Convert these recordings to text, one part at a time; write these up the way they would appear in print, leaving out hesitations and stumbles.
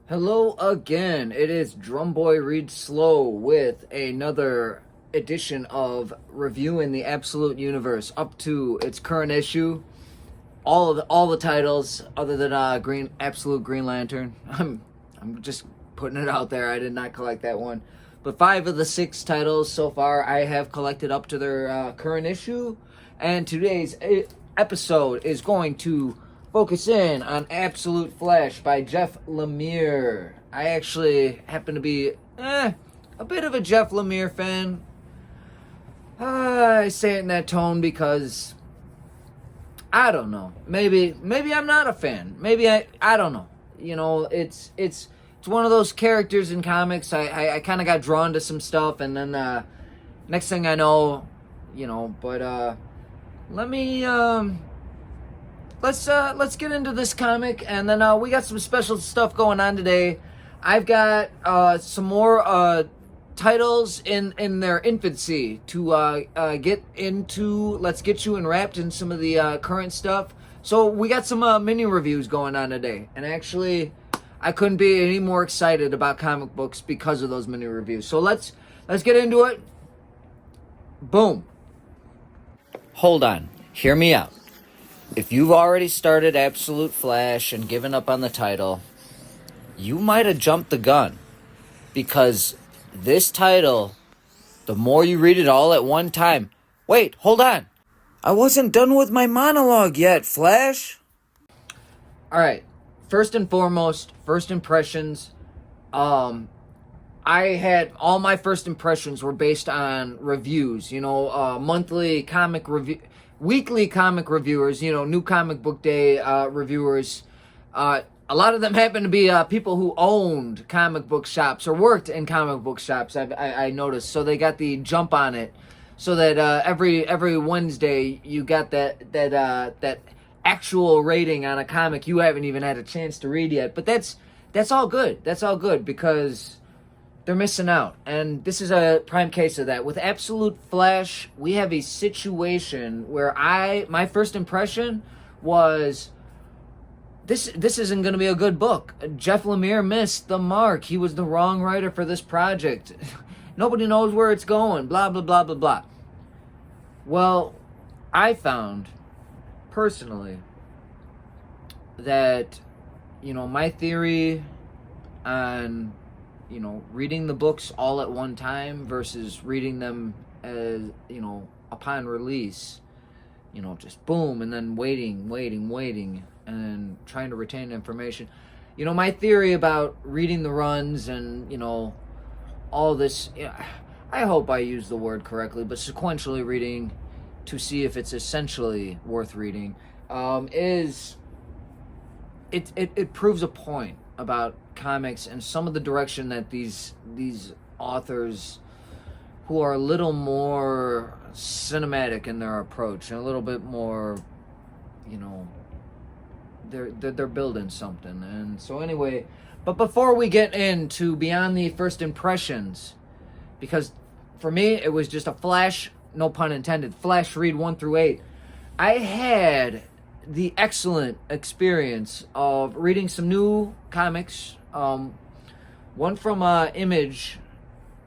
Hello again. It is DrumBoyReadsSlow with another edition of reviewing the Absolute Universe up to its current issue. All the titles other than Absolute Green Lantern. I'm just putting it out there. I did not collect that one, but 5 of the 6 titles so far I have collected up to their current issue, and today's episode is going to focus in on Absolute Flash by Jeff Lemire. I actually happen to be a bit of a Jeff Lemire fan. I say it in that tone because I don't know. Maybe I'm not a fan. Maybe I don't know. You know, it's one of those characters in comics. I kind of got drawn to some stuff, and then next thing I know, but let me let's get into this comic, and then we got some special stuff going on today. I've got some more titles in their infancy to get into. Let's get you enwrapped in some of the current stuff. So we got some mini reviews going on today, and actually, I couldn't be any more excited about comic books because of those mini reviews. So let's get into it. Boom. Hold on. Hear me out. If you've already started Absolute Flash and given up on the title, you might have jumped the gun. Because this title, the more you read it all at one time... Wait, hold on. I wasn't done with my monologue yet, Flash. Alright, first and foremost, first impressions. I had... All my first impressions were based on reviews. Monthly comic review... Weekly comic reviewers, New Comic Book Day reviewers. A lot of them happen to be people who owned comic book shops or worked in comic book shops. I noticed, so they got the jump on it, so that every Wednesday you got that actual rating on a comic you haven't even had a chance to read yet. But that's all good. That's all good because they're missing out, and this is a prime case of that. With Absolute Flash, we have a situation where my first impression was, this isn't going to be a good book. Jeff Lemire missed the mark. He was the wrong writer for this project. Nobody knows where it's going, blah, blah, blah, blah, blah. Well, I found, personally, that, my theory on reading the books all at one time versus reading them as, upon release, just boom, and then waiting, and trying to retain information. My theory about reading the runs and, all this, I hope I use the word correctly, but sequentially reading to see if it's essentially worth reading, is, it proves a point about comics and some of the direction that these authors who are a little more cinematic in their approach and a little bit more, they're building something. And so anyway, but before we get into beyond the first impressions, because for me it was just a flash, no pun intended, flash read 1 through 8. I had the excellent experience of reading some new comics. One from Image.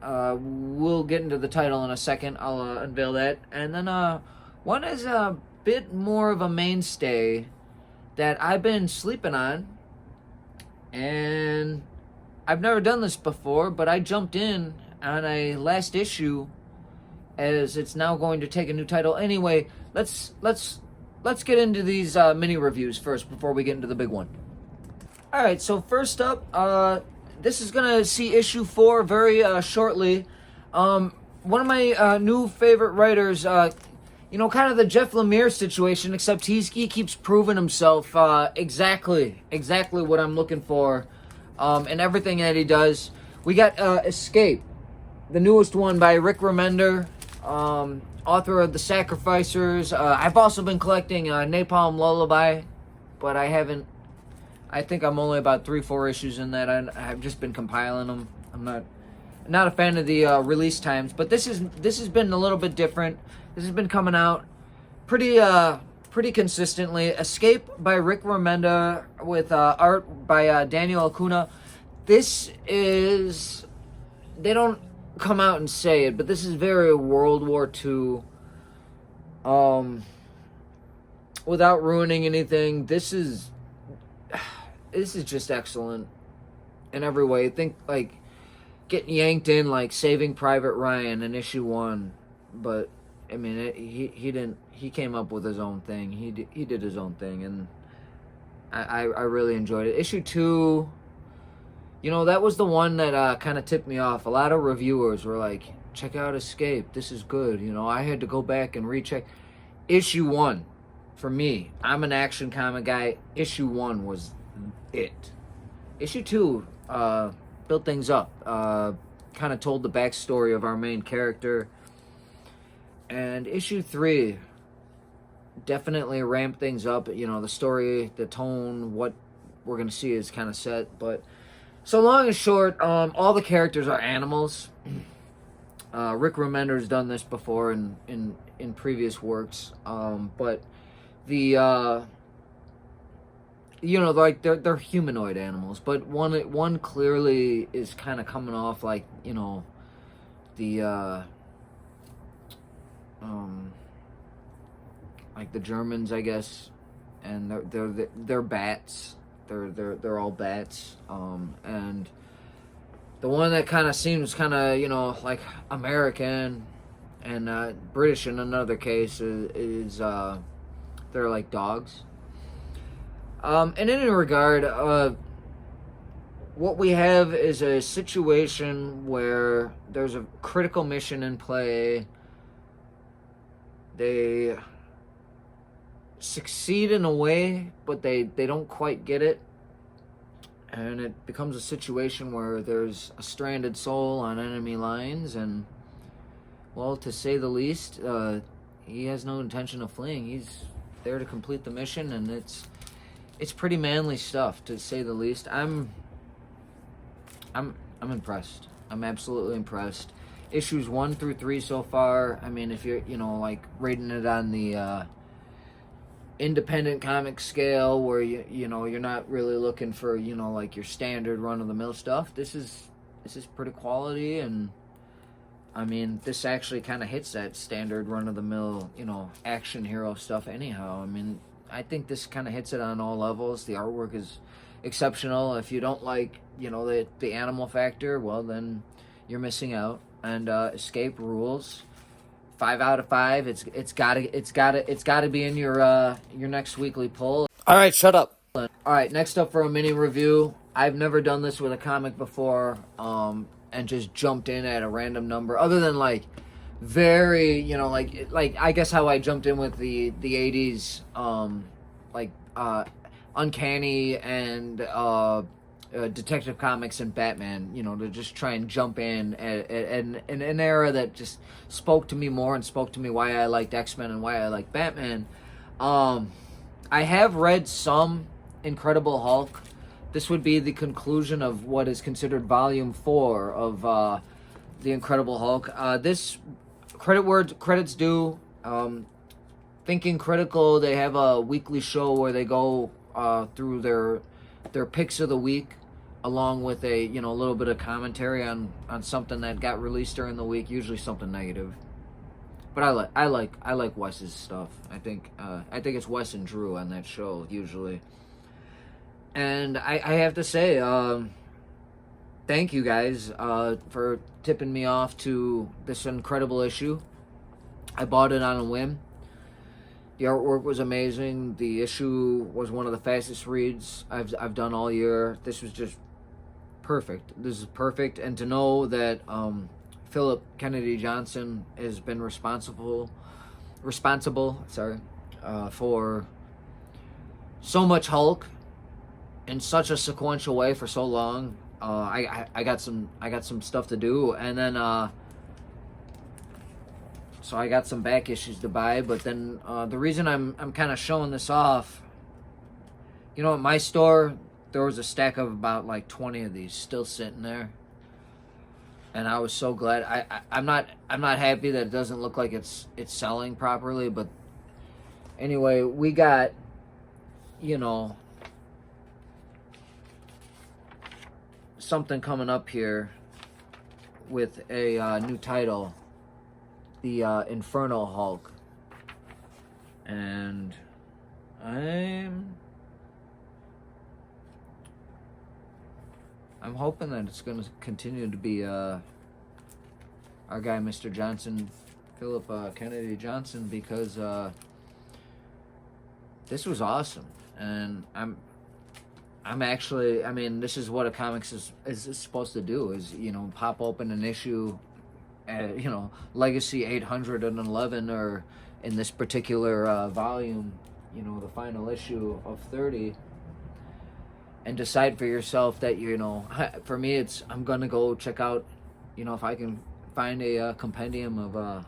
We'll get into the title in a second. I'll unveil that. And then one is a bit more of a mainstay that I've been sleeping on. And I've never done this before, but I jumped in on a last issue as it's now going to take a new title. Anyway, let's get into these mini reviews first before we get into the big one. All right, so first up, this is going to see issue 4 very shortly. One of my new favorite writers, kind of the Jeff Lemire situation, except he keeps proving himself exactly what I'm looking for in everything that he does. We got Escape, the newest one by Rick Remender, author of The Sacrificers. I've also been collecting Napalm Lullaby, but I think I'm only about 3-4 issues in that. I've just been compiling them. I'm not a fan of the release times, but this has been a little bit different. This has been coming out pretty consistently. Escape by Rick Remender with art by Daniel Acuna. this is, they don't come out and say it, but this is very World War II. Without ruining anything, this is just excellent in every way. Think like getting yanked in like Saving Private Ryan in issue 1, but I mean he didn't. He came up with his own thing. He did his own thing, and I really enjoyed it. Issue 2, you know, that was the one that kind of tipped me off. A lot of reviewers were like, check out Escape, this is good. You know, I had to go back and recheck. Issue 1, for me, I'm an action comic guy. Issue 1 was it. Issue 2 built things up, kind of told the backstory of our main character. And issue 3 definitely ramped things up. You know, the story, the tone, what we're going to see is kind of set. But so long and short, all the characters are animals. Rick Remender's done this before in previous works. But the... you know, like they're humanoid animals, but one clearly is kind of coming off like, you know, the like the Germans, I guess, and they're bats. They're all bats. And the one that kind of seems kind of, you know, like American and British in another case is they're like dogs. And in any regard, what we have is a situation where there's a critical mission in play. They succeed in a way, but they don't quite get it. And it becomes a situation where there's a stranded soul on enemy lines, and, well, to say the least, he has no intention of fleeing. He's there to complete the mission, and it's pretty manly stuff, to say the least. I'm impressed. I'm absolutely impressed. Issues 1 through 3 so far. I mean, if you're, you know, like rating it on the independent comic scale, where you know you're not really looking for, you know, like your standard run of the mill stuff, this is pretty quality. And I mean, this actually kind of hits that standard run of the mill, you know, action hero stuff anyhow. I mean, I think this kind of hits it on all levels. The artwork is exceptional. If you don't like, you know, the animal factor, well, then you're missing out. And Escape rules. 5 out of 5. It's gotta be in your next weekly poll. All right, shut up. All right, next up for a mini review. I've never done this with a comic before, and just jumped in at a random number, other than like very, you know, like I guess how I jumped in with the 80s, like Uncanny and Detective Comics and Batman, you know, to just try and jump in at an era that just spoke to me more and spoke to me why I liked X-Men and why I liked Batman. I have read some Incredible Hulk. This would be the conclusion of what is considered Volume 4 of the Incredible Hulk. This credits due. Thinking Critical, they have a weekly show where they go through their picks of the week, along with a, you know, a little bit of commentary on something that got released during the week, usually something negative. But I like Wes's stuff. I think it's Wes and Drew on that show usually. And I have to say, thank you guys for tipping me off to this incredible issue. I bought it on a whim. The artwork was amazing. The issue was one of the fastest reads I've done all year. This was just perfect. This is perfect. And to know that Philip Kennedy Johnson has been responsible, for so much Hulk in such a sequential way for so long. I got some stuff to do, and then so I got some back issues to buy. But then the reason I'm kind of showing this off, you know, at my store there was a stack of about like 20 of these still sitting there, and I was so glad. I'm not happy that it doesn't look like it's selling properly, but anyway, we got, you know, something coming up here with a new title, the Infernal Hulk, and I'm hoping that it's going to continue to be our guy, Mr. Johnson, Philip Kennedy Johnson, because this was awesome, and I'm actually, I mean, this is what a comics is supposed to do, is, you know, pop open an issue at, you know, Legacy 811, or in this particular volume, you know, the final issue of 30, and decide for yourself that, you know, for me, it's, I'm going to go check out, you know, if I can find a compendium of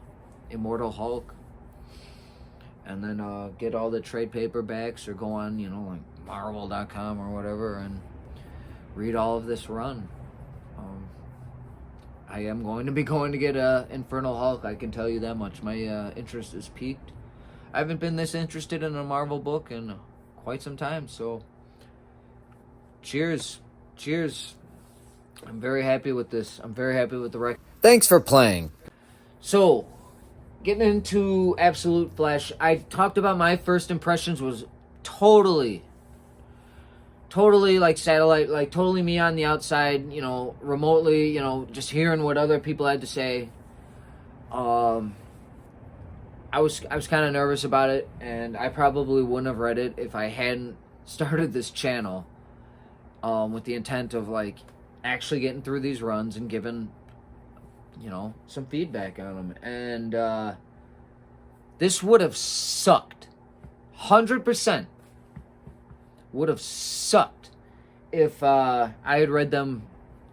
Immortal Hulk, and then get all the trade paperbacks, or go on, you know, like Marvel.com or whatever, and read all of this run. I am going to be going to get Infernal Hulk, I can tell you that much. My interest is piqued. I haven't been this interested in a Marvel book in quite some time, so cheers. I'm very happy with this. I'm very happy with the record. Thanks for playing. So, getting into Absolute Flesh, I talked about my first impressions was totally like satellite, like totally me on the outside, you know, remotely, you know, just hearing what other people had to say. I was kind of nervous about it, and I probably wouldn't have read it if I hadn't started this channel with the intent of, like, actually getting through these runs and giving, you know, some feedback on them. And this would have sucked. 100% would have sucked if I had read them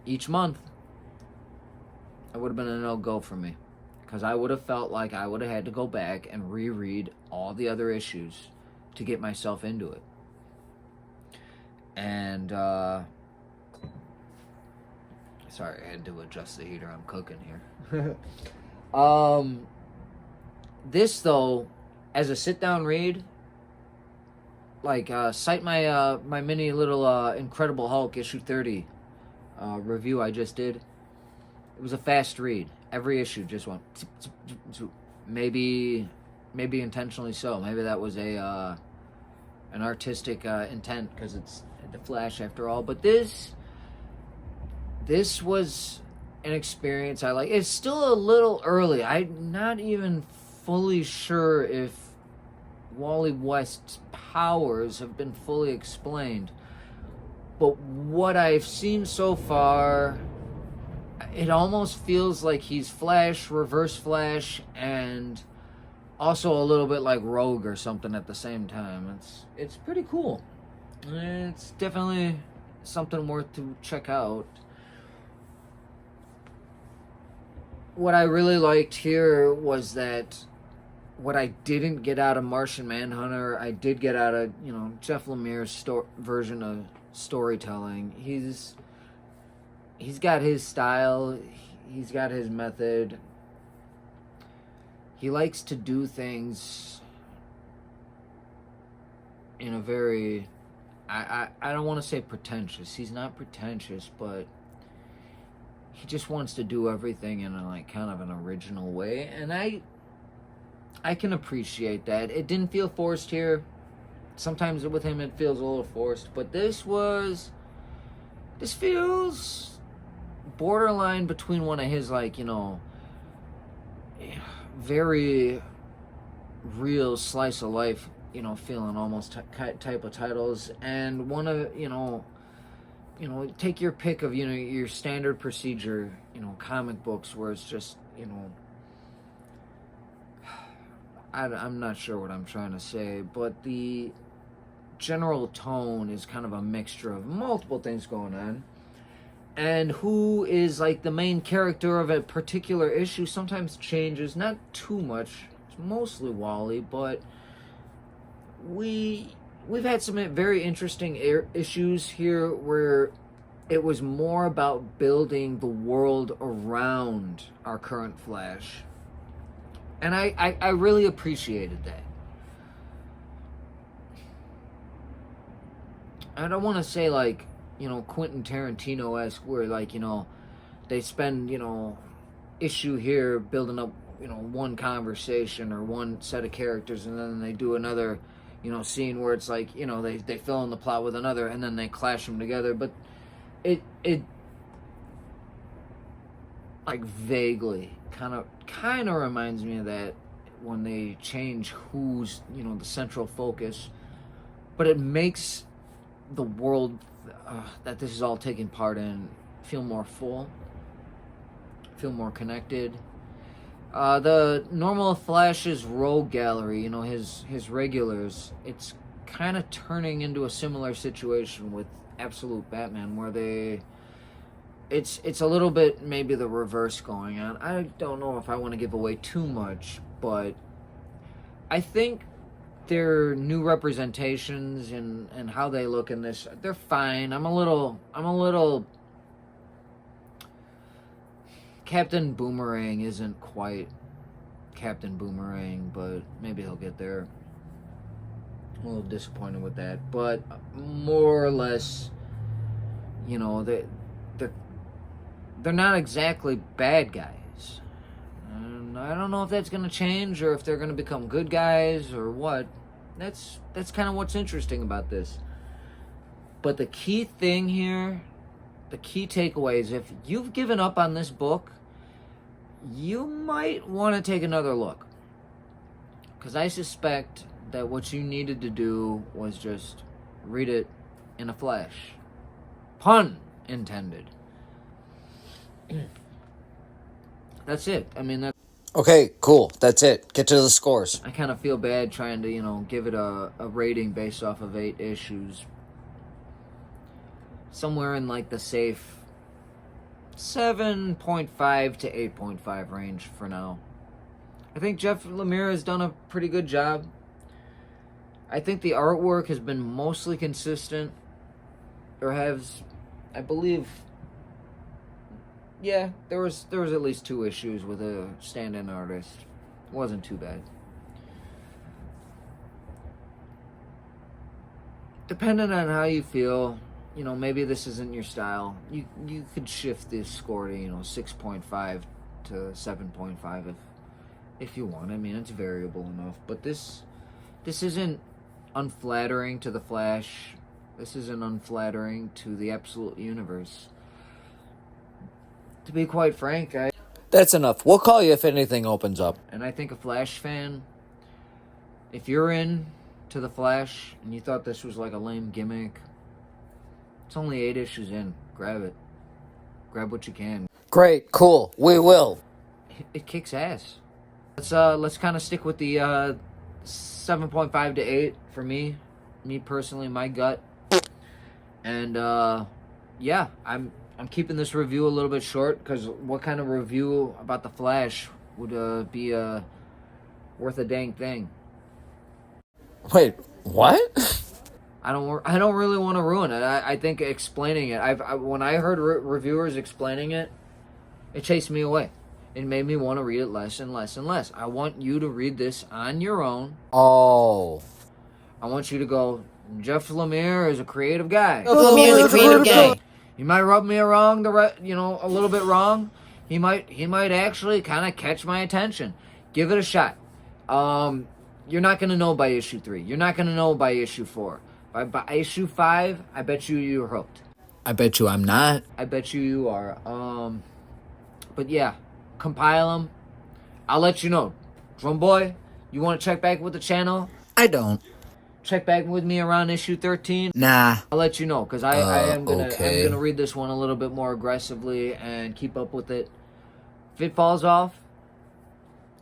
each month. It would have been a no-go for me, because I would have felt like I would have had to go back and reread all the other issues to get myself into it. And sorry, I had to adjust the heater. I'm cooking here. This, though, as a sit-down read, like, cite my my mini little Incredible Hulk issue 30 review I just did. It was a fast read. Every issue just went maybe intentionally so. Maybe that was an artistic intent, because it's the Flash after all. But this was an experience I like. It's still a little early. I'm not even fully sure if Wally West's powers have been fully explained, but what I've seen so far, it almost feels like he's Flash, Reverse Flash, and also a little bit like Rogue or something at the same time. It's pretty cool. It's definitely something worth to check out. What I really liked here was that what I didn't get out of Martian Manhunter, I did get out of, you know, Jeff Lemire's version of storytelling. He's got his style. He's got his method. He likes to do things in a very, I don't want to say pretentious. He's not pretentious, but he just wants to do everything in a, like, kind of an original way, and I can appreciate that. It didn't feel forced here. Sometimes with him it feels a little forced, but this feels borderline between one of his, like, you know, very real slice of life, you know, feeling almost type of titles, and one of, you know, take your pick of, you know, your standard procedure, you know, comic books where it's just, you know, I'm not sure what I'm trying to say, but the general tone is kind of a mixture of multiple things going on. And who is, like, the main character of a particular issue sometimes changes, not too much. It's mostly Wally, but we've had some very interesting issues here where it was more about building the world around our current Flash. And I really appreciated that. I don't want to say, like, Quentin Tarantino-esque, where, like, they spend, issue here building up, one conversation or one set of characters, and then they do another, scene where it's like, they fill in the plot with another, and then they clash them together. But it like vaguely kind of reminds me of that when they change who's, the central focus. But it makes the world that this is all taking part in feel more full, feel more connected. The normal Flash's rogue gallery, his regulars, it's kind of turning into a similar situation with Absolute Batman, where it's a little bit maybe the reverse going on. I don't know if I want to give away too much, but I think their new representations and how they look in this, they're fine. I'm a little Captain Boomerang isn't quite Captain Boomerang, but maybe he'll get there. I'm a little disappointed with that, but more or less, they're not exactly bad guys. And I don't know if that's going to change or if they're going to become good guys or what. That's kind of what's interesting about this. But the key thing here, the key takeaway is, if you've given up on this book, you might want to take another look. Because I suspect that what you needed to do was just read it in a flash. Pun intended. That's it. I mean, Okay, cool. That's it. Get to the scores. I kind of feel bad trying to, give it a rating based off of 8 issues. Somewhere in, like, the safe 7.5 to 8.5 range for now. I think Jeff Lemire has done a pretty good job. I think the artwork has been mostly consistent. Or has, I believe... Yeah, there was at least 2 issues with a stand-in artist. It wasn't too bad. Depending on how you feel, maybe this isn't your style. You could shift this score to, 6.5 to 7.5 if you want. I mean, it's variable enough. But this isn't unflattering to the Flash. This isn't unflattering to the Absolute Universe. To be quite frank, That's enough. We'll call you if anything opens up. And I think a Flash fan, if you're in to the Flash and you thought this was like a lame gimmick, it's only 8 issues in. Grab it. Grab what you can. Great, cool. We will. It kicks ass. Let's kind of stick with the 7.5 to 8 for me. Me personally, my gut. And yeah, I'm keeping this review a little bit short, because what kind of review about the Flash would be worth a dang thing? Wait, what? I don't really want to ruin it. I think explaining it, when I heard reviewers explaining it, it chased me away. It made me want to read it less and less and less. I want you to read this on your own. Oh. I want you to go, Jeff Lemire is a creative guy. Lemire is a creative guy. He might rub me wrong, a little bit wrong. He might actually kind of catch my attention. Give it a shot. You're not going to know by issue 3. You're not going to know by issue 4. By issue 5, I bet you're hooked. I bet you I'm not. I bet you are. But yeah, compile them. I'll let you know. Drum Boy, you want to check back with the channel? I don't. Check back with me around issue 13. Nah. I'll let you know, because I'm okay. gonna read this one a little bit more aggressively and keep up with it. If it falls off,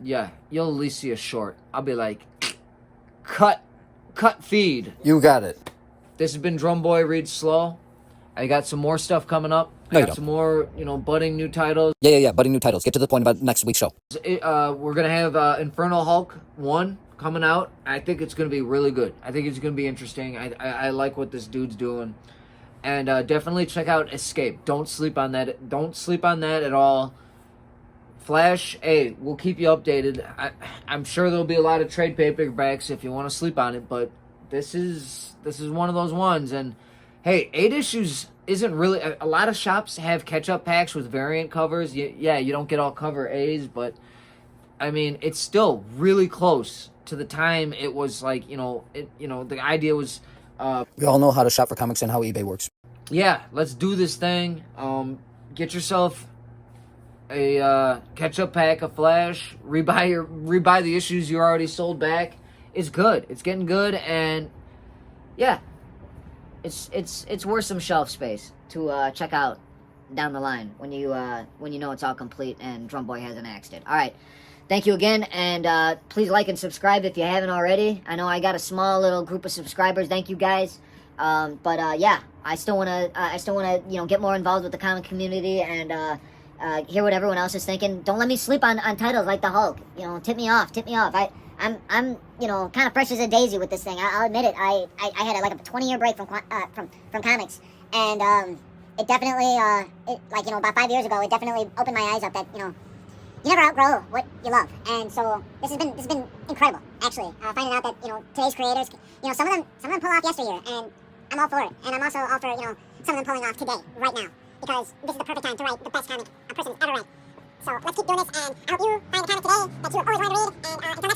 yeah, you'll at least see a short. I'll be like, cut, feed. You got it. This has been Drum Boy Reads Slow. I got some more stuff coming up. No, I got some more, budding new titles. Yeah, budding new titles. Get to the point about next week's show. We're gonna have Infernal Hulk 1 coming out. I think it's going to be really good. I think it's going to be interesting. I like what this dude's doing. And definitely check out Escape. Don't sleep on that. Don't sleep on that at all. Flash, hey, we'll keep you updated. I'm sure there'll be a lot of trade paperbacks if you want to sleep on it, but this is one of those ones. And Hey, 8 issues isn't really a lot of shops have catch-up packs with variant covers. Yeah, you don't get all cover A's, but I mean, it's still really close to the time it was like, the idea was We all know how to shop for comics and how eBay works. yeah, let's do this thing. Get yourself a catch-up pack of Flash, rebuy the issues you already sold back. It's good. It's getting good, and yeah, It's worth some shelf space to check out down the line when you know it's all complete and Drumboy hasn't axed it. All right, thank you again, and please like and subscribe if you haven't already. I know I got a small little group of subscribers. Thank you guys. But yeah, I still wanna get more involved with the comic community and hear what everyone else is thinking. Don't let me sleep on titles like the Hulk. Tip me off. I'm kind of fresh as a daisy with this thing. I'll admit it. I had like a 20-year break from comics, and it definitely about 5 years ago, it definitely opened my eyes up that you never outgrow what you love, and so this has been incredible actually. Finding out that today's creators, some of them pull off yesteryear, and I'm all for it, and I'm also all for some of them pulling off today, right now, because this is the perfect time to write the best comic a person's ever read. So let's keep doing this, and I hope you find the comic today that you always wanted to read, and until next